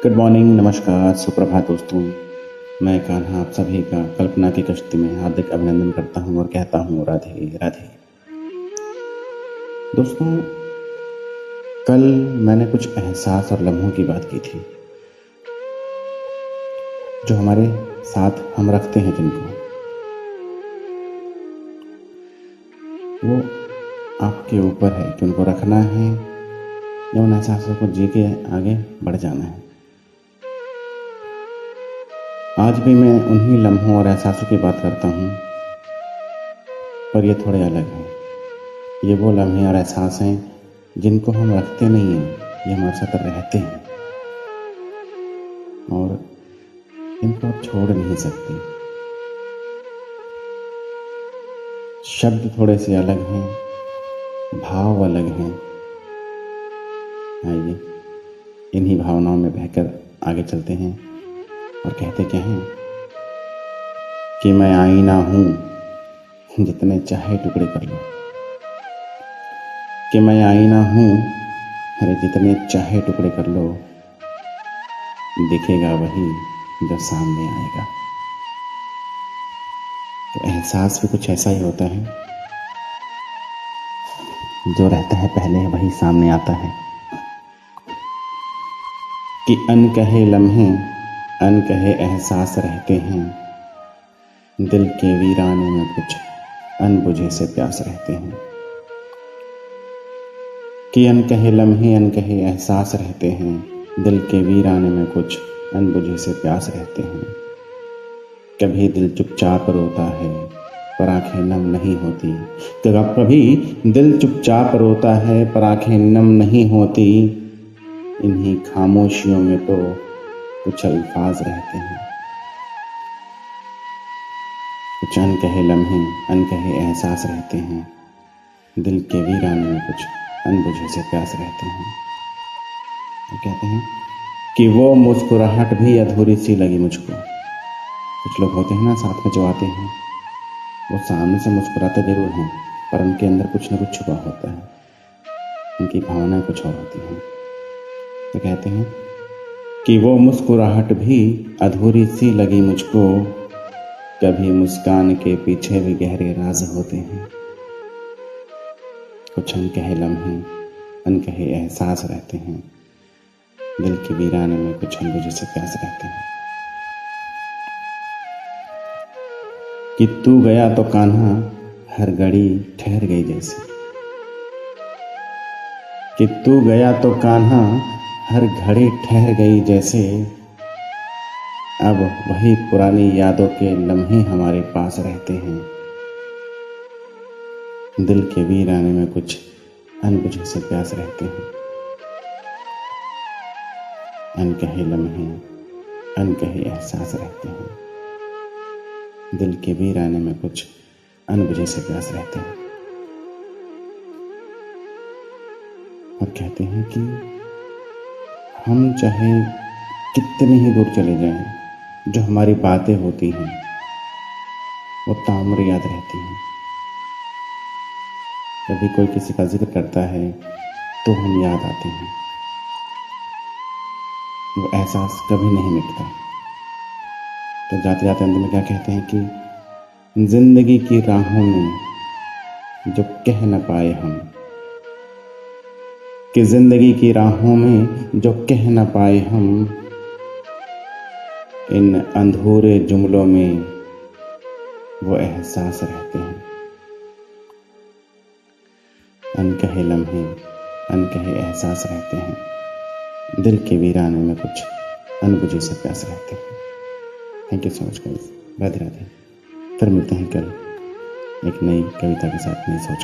Good morning, नमस्कार, सुप्रभात दोस्तों। मैं कान्हा आप सभी का कल्पना की कश्ती में हार्दिक अभिनंदन करता हूं और कहता हूं राधे राधे। दोस्तों, कल मैंने कुछ एहसास और लम्हों की बात की थी जो हमारे साथ हम रखते हैं, जिनको वो आपके ऊपर है कि उनको रखना है या उन एहसासों को जी के आगे बढ़ जाना है। आज भी मैं उन्हीं लम्हों और एहसासों की बात करता हूँ, पर ये थोड़े अलग हैं। ये वो लम्हे और एहसास हैं जिनको हम रखते नहीं हैं, ये हमारे साथ रहते हैं और इनको आप छोड़ नहीं सकते। शब्द थोड़े से अलग हैं, भाव अलग हैं। आइए इन्हीं भावनाओं में बहकर आगे चलते हैं और कहते क्या हैं कि मैं आईना हूँ, जितने चाहे टुकड़े कर लो। कि मैं आईना हूँ, अरे जितने चाहे टुकड़े कर लो, दिखेगा वही जो सामने आएगा। तो एहसास भी कुछ ऐसा ही होता है, जो रहता है पहले वही सामने आता है। कि अनकहे लम्हे, अनकहे एहसास रहते हैं, दिल के वीराने में कुछ अनबुझे से प्यास रहते हैं। कि अनकहे लम्हे, अनकहे एहसास रहते हैं, दिल के वीराने में कुछ अनबुझे से प्यास रहते हैं। कभी दिल चुपचाप रोता है पर आंखें नम नहीं होती। कभी दिल चुपचाप रोता है पर आंखें नम नहीं होती। इन्हीं खामोशियों में तो कुछ अल्फाज रहते हैं। कुछ अनकहे लम्हे, अनकहे एहसास रहते हैं, दिल के वीराने में कुछ अनबुझे से प्यास रहते हैं। तो कहते हैं कि वो मुस्कुराहट भी अधूरी सी लगी मुझको। कुछ लोग होते हैं ना साथ में जो आते हैं, वो सामने से मुस्कुराते जरूर हैं पर उनके अंदर कुछ न कुछ छुपा होता है, उनकी भावनाएं कुछ और होती हैं। तो कहते हैं कि वो मुस्कुराहट भी अधूरी सी लगी मुझको, कभी मुस्कान के पीछे भी गहरे राज होते हैं। कुछ अनकहे लम्हे, अनकहे एहसास रहते हैं, दिल के वीराने में कुछ अनबुझे से प्यास रहते हैं। कि तू गया तो कान्हा हर घड़ी ठहर गई जैसे। कि तू गया तो कान्हा हर घड़ी ठहर गई जैसे, अब वही पुरानी यादों के लम्हे हमारे पास रहते हैं। दिल के वीराने में कुछ अनबुझे से प्यास रहते हैं। अनकहे लम्हे, अनकहे एहसास रहते हैं, दिल के वीराने में कुछ अनबुझे से प्यास रहते हैं। और कहते हैं कि हम चाहे कितनी ही दूर चले जाएं, जो हमारी बातें होती हैं वो ताउम्र याद रहती हैं। कभी कोई किसी का जिक्र करता है तो हम याद आते हैं, वो एहसास कभी नहीं मिटता। तो जाते जाते अंत में क्या कहते हैं कि जिंदगी की राहों में जो कह न पाए हम, कि जिंदगी की राहों में जो कह न पाए हम, इन अधूरे जुमलों में वो एहसास रहते हैं। अनकहे लम्हे, अनकहे एहसास रहते हैं, दिल के वीराने में कुछ अनबुझे से प्यास रहते हैं। Thank you so much guys. Radhe Radhe. फिर मिलते हैं कल एक नई कविता के साथ, नई सोच के।